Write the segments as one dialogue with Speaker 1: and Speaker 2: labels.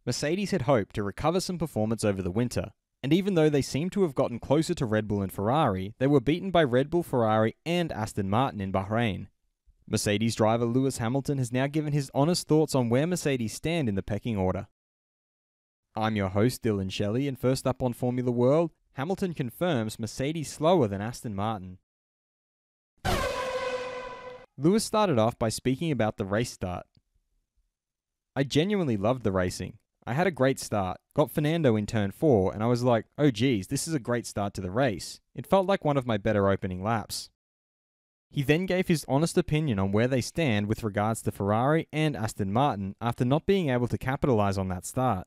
Speaker 1: Mercedes had hoped to recover some performance over the winter, and even though they seemed to have gotten closer to Red Bull and Ferrari, they were beaten by Red Bull, Ferrari and Aston Martin in Bahrain. Mercedes driver Lewis Hamilton has now given his honest thoughts on where Mercedes stand in the pecking order. I'm your host Dillon Shelley, and first up on Formula World, Hamilton confirms Mercedes slower than Aston Martin. Lewis started off by speaking about the race start. I genuinely loved the racing. I had a great start, got Fernando in turn 4, and I was like, oh geez, this is a great start to the race. It felt like one of my better opening laps. He then gave his honest opinion on where they stand with regards to Ferrari and Aston Martin after not being able to capitalise on that start.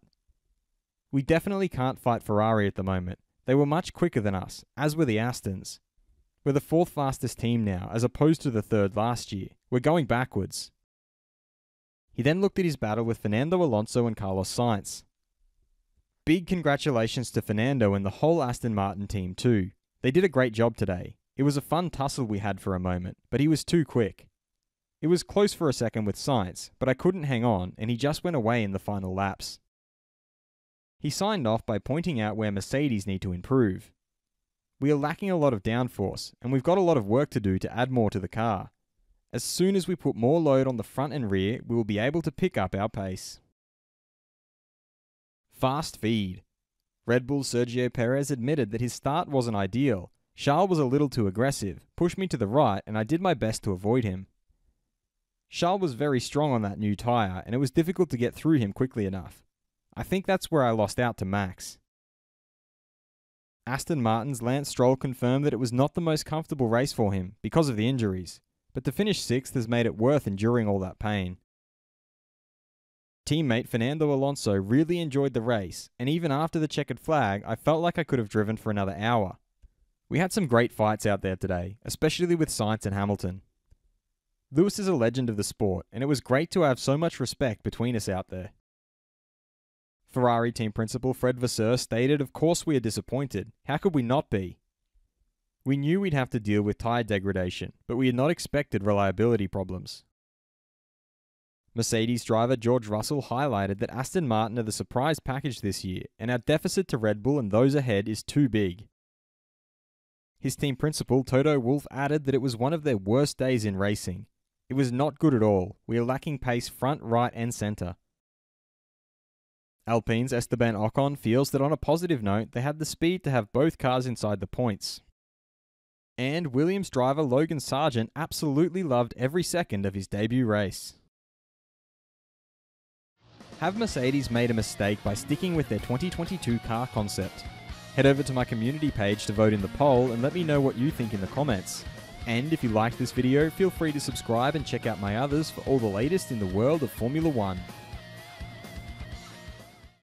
Speaker 1: We definitely can't fight Ferrari at the moment. They were much quicker than us, as were the Astons. We're the 4th fastest team now, as opposed to the 3rd last year. We're going backwards. He then looked at his battle with Fernando Alonso and Carlos Sainz. Big congratulations to Fernando and the whole Aston Martin team too. They did a great job today. It was a fun tussle we had for a moment, but he was too quick. It was close for a second with Sainz, but I couldn't hang on and he just went away in the final laps. He signed off by pointing out where Mercedes need to improve. We are lacking a lot of downforce, and we've got a lot of work to do to add more to the car. As soon as we put more load on the front and rear, we will be able to pick up our pace. Fast feed. Red Bull's Sergio Perez admitted that his start wasn't ideal. Charles was a little too aggressive, pushed me to the right, and I did my best to avoid him. Charles was very strong on that new tyre, and it was difficult to get through him quickly enough. I think that's where I lost out to Max. Aston Martin's Lance Stroll confirmed that it was not the most comfortable race for him because of the injuries, but to finish 6th has made it worth enduring all that pain. Teammate Fernando Alonso really enjoyed the race, and even after the checkered flag, I felt like I could have driven for another hour. We had some great fights out there today, especially with Sainz and Hamilton. Lewis is a legend of the sport, and it was great to have so much respect between us out there. Ferrari team principal Fred Vasseur stated, "Of course we are disappointed. How could we not be? We knew we'd have to deal with tyre degradation, but we had not expected reliability problems." Mercedes driver George Russell highlighted that Aston Martin are the surprise package this year, and our deficit to Red Bull and those ahead is too big. His team principal Toto Wolff added that it was one of their worst days in racing. It was not good at all. We are lacking pace front, right and centre. Alpine's Esteban Ocon feels that on a positive note, they had the speed to have both cars inside the points. And Williams driver Logan Sargent absolutely loved every second of his debut race. Have Mercedes made a mistake by sticking with their 2022 car concept? Head over to my community page to vote in the poll and let me know what you think in the comments. And if you liked this video, feel free to subscribe and check out my others for all the latest in the world of Formula 1.